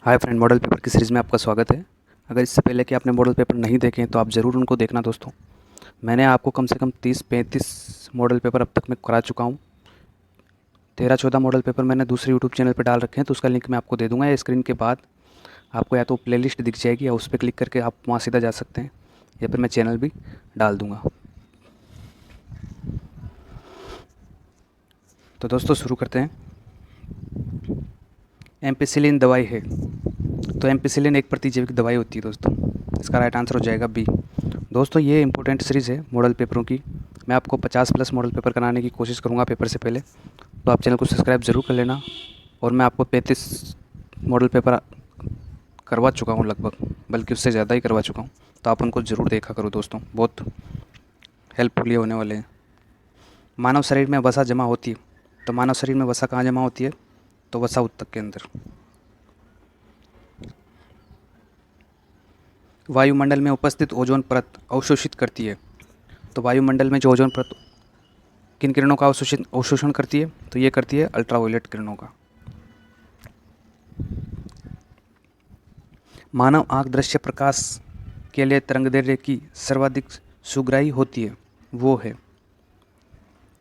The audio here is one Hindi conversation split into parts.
हाय फ्रेंड, मॉडल पेपर की सीरीज़ में आपका स्वागत है। अगर इससे पहले कि आपने मॉडल पेपर नहीं देखे हैं तो आप ज़रूर उनको देखना दोस्तों। मैंने आपको कम से कम 30-35 मॉडल पेपर अब तक मैं करा चुका हूँ। 13-14 मॉडल पेपर मैंने दूसरे यूट्यूब चैनल पर डाल रखे हैं, तो उसका लिंक मैं आपको दे दूँगा। या स्क्रीन के बाद आपको या तो प्लेलिस्ट दिख जाएगी या उस पर क्लिक करके आप वहाँ सीधा जा सकते हैं, या फिर मैं चैनल भी डाल दूँगा। तो दोस्तों शुरू करते हैं। एम्पिसिलिन दवाई है, तो एम्पिसिलिन एक प्रतिजैविक दवाई होती है दोस्तों। इसका राइट आंसर हो जाएगा बी। दोस्तों ये इंपॉर्टेंट सीरीज़ है मॉडल पेपरों की। मैं आपको 50 प्लस मॉडल पेपर कराने की कोशिश करूँगा पेपर से पहले, तो आप चैनल को सब्सक्राइब ज़रूर कर लेना। और मैं आपको 35 मॉडल पेपर करवा चुका हूँ लगभग, बल्कि उससे ज़्यादा ही करवा चुका हूँ। तो आप उनको ज़रूर देखा करो दोस्तों, बहुत हेल्पफुल ये होने वाले हैं। मानव शरीर में वसा जमा होती है, तो मानव शरीर में वसा कहाँ जमा होती है? तो वसा ऊतक के अंदर। वायुमंडल में उपस्थित ओजोन परत अवशोषित करती है, तो वायुमंडल में जो ओजोन परत किन किरणों का अवशोषण करती है? तो ये करती है अल्ट्रावायलेट किरणों का। मानव आँख दृश्य प्रकाश के लिए तरंगदैर्घ्य की सर्वाधिक सुग्राही होती है, वो है,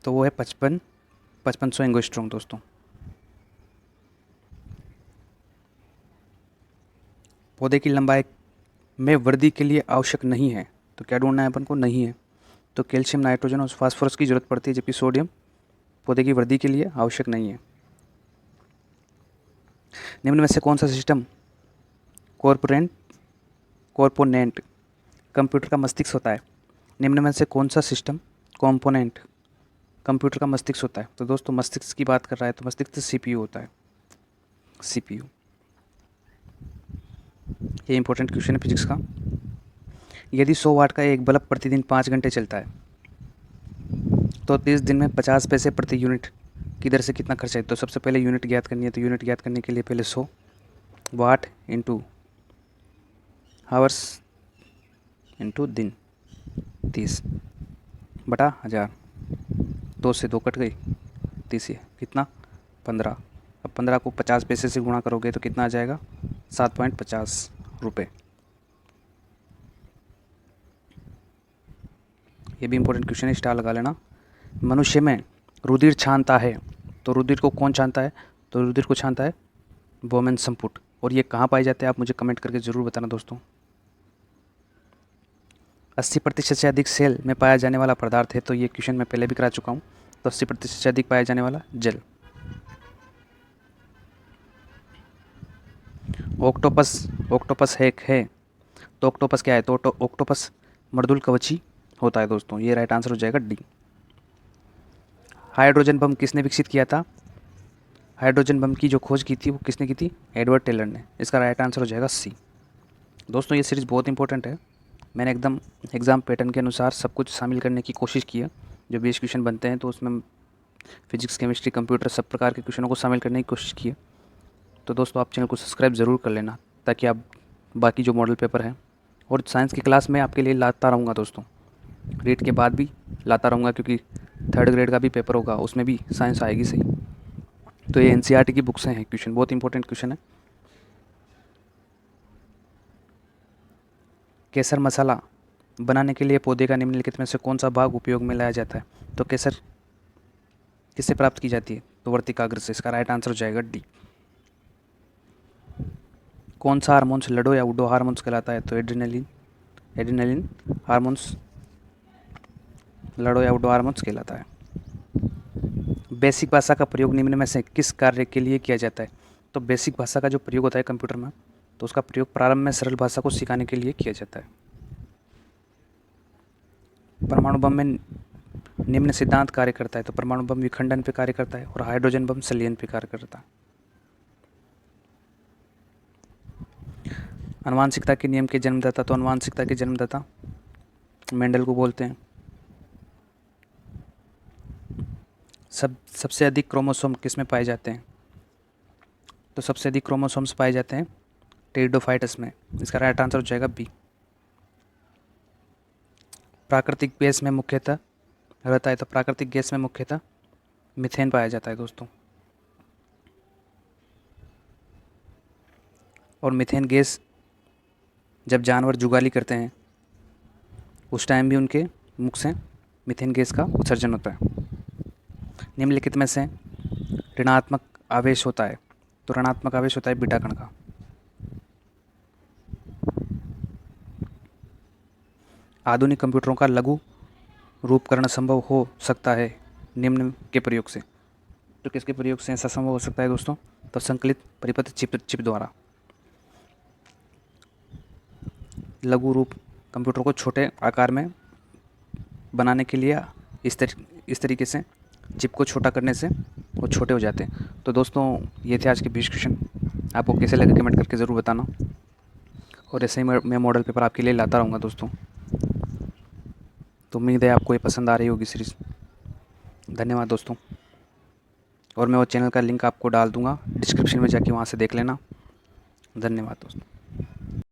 तो वो है 5500 एंगस्ट्रॉम दोस्तों। पौधे की लंबाई में वृद्धि के लिए आवश्यक नहीं है, तो क्या ढूंढना है अपन को? नहीं है, तो कैल्शियम, नाइट्रोजन और फास्फोरस की जरूरत पड़ती है, जबकि सोडियम पौधे की वृद्धि के लिए आवश्यक नहीं है। निम्न में से कौन सा सिस्टम कॉर्पोनेंट कंप्यूटर का मस्तिष्क होता है? निम्न में से कौन सा सिस्टम कॉम्पोनेंट कंप्यूटर का मस्तिष्क होता है? तो दोस्तों मस्तिष्क की बात कर रहा है तो मस्तिष्क सीपीयू होता है, सीपीयू। ये इंपॉर्टेंट क्वेश्चन है फिजिक्स का। यदि 100 वाट का एक बल्ब प्रतिदिन 5 घंटे चलता है, तो 30 दिन में 50 पैसे प्रति यूनिट की दर से कितना खर्च है? तो सबसे पहले यूनिट ज्ञात करनी है, तो यूनिट ज्ञात करने के लिए पहले 100 वाट इंटू हावर्स इंटू दिन, 30 बटा 1000, 2 से 2 कट गई, 30 कितना 15। अब 15 को 50 पैसे से गुणा करोगे तो कितना आ जाएगा? 7.50 रुपये। ये भी इंपॉर्टेंट क्वेश्चन है, स्टार लगा लेना। मनुष्य में रुधिर छानता है, तो रुधिर को कौन छानता है? तो रुधिर को छानता है बोमेन संपुट। और ये कहाँ पाए जाते हैं आप मुझे कमेंट करके ज़रूर बताना दोस्तों। 80% से अधिक सेल में पाया जाने वाला पदार्थ है, तो ये क्वेश्चन मैं पहले भी करा चुका हूँ। तो 80% से अधिक पाया जाने वाला जल। ऑक्टोपस ऑक्टोपस है, तो ऑक्टोपस क्या है? तो ऑक्टोपस मर्दुल कवची होता है दोस्तों। ये राइट आंसर हो जाएगा डी। हाइड्रोजन बम किसने विकसित किया था? हाइड्रोजन बम की जो खोज की थी वो किसने की थी? एडवर्ड टेलर ने। इसका राइट आंसर हो जाएगा सी। दोस्तों ये सीरीज़ बहुत इंपॉर्टेंट है। मैंने एकदम एग्ज़ाम पैटर्न के अनुसार सब कुछ शामिल करने की कोशिश की है। जो 20 क्वेश्चन बनते हैं तो उसमें फिजिक्स, केमिस्ट्री, कंप्यूटर सब प्रकार के क्वेश्चनों को शामिल करने की कोशिश की है। तो दोस्तों आप चैनल को सब्सक्राइब ज़रूर कर लेना, ताकि आप बाकी जो मॉडल पेपर हैं और साइंस की क्लास में आपके लिए लाता रहूँगा दोस्तों। रीट के बाद भी लाता रहूँगा, क्योंकि 3rd ग्रेड का भी पेपर होगा, उसमें भी साइंस आएगी सही। तो ये एनसीईआरटी की बुक्स हैं, क्वेश्चन बहुत इंपॉर्टेंट क्वेश्चन है। केसर मसाला बनाने के लिए पौधे का निम्नलिखित में से कौन सा भाग उपयोग में लाया जाता है? तो केसर किससे प्राप्त की जाती है? तो वर्तिकाग्र से। इसका राइट आंसर हो जाएगा डी। कौन सा हार्मोन्स लडो या उडो हार्मोन्स कहलाता है? तो एड्रेनलिन एड्रेनलिन हार्मोन्स लड़ो या उडो हार्मोन्स कहलाता है। बेसिक भाषा का प्रयोग निम्न में से किस कार्य के लिए किया जाता है? तो बेसिक भाषा का जो प्रयोग होता है कंप्यूटर में, तो उसका प्रयोग प्रारंभ में सरल भाषा को सिखाने के लिए किया जाता है। परमाणु बम में निम्न सिद्धांत कार्य करता है, तो परमाणु बम विखंडन पे कार्य करता है और हाइड्रोजन बम संलयन पे कार्य करता है। आनुवांशिकता के नियम के जन्मदाता, तो आनुवांशिकता के जन्मदाता मेंडल को बोलते हैं। सबसे अधिक क्रोमोसोम किस में पाए जाते हैं? तो सबसे अधिक क्रोमोसोम्स पाए जाते हैं टेरिडोफाइटस में। इसका राइट आंसर हो जाएगा बी। प्राकृतिक गैस में मुख्यतः रहता है, तो प्राकृतिक गैस में मुख्यतः मीथेन पाया जाता है दोस्तों। और मीथेन गैस जब जानवर जुगाली करते हैं उस टाइम भी उनके मुख से मीथेन गैस का उत्सर्जन होता है। निम्नलिखित में से ऋणात्मक आवेश होता है, तो ऋणात्मक आवेश होता है बीटा कण का। आधुनिक कंप्यूटरों का लघु रूपकरण संभव हो सकता है निम्न के प्रयोग से। तो किसके प्रयोग से ऐसा संभव हो सकता है दोस्तों? तो संकलित परिपथ चिप द्वारा। लघु रूप कंप्यूटर को छोटे आकार में बनाने के लिए इस तरीके से चिप को छोटा करने से वो छोटे हो जाते हैं। तो दोस्तों ये थे आज के 20 क्वेश्चन। आपको कैसे लगे कमेंट करके ज़रूर बताना, और ऐसे ही मैं मॉडल पेपर आपके लिए लाता रहूँगा दोस्तों। तो उम्मीद है आपको ये पसंद आ रही होगी सीरीज़। धन्यवाद दोस्तों। और मैं वो चैनल का लिंक आपको डाल दूँगा डिस्क्रिप्शन में, जाके वहाँ से देख लेना। धन्यवाद दोस्तों।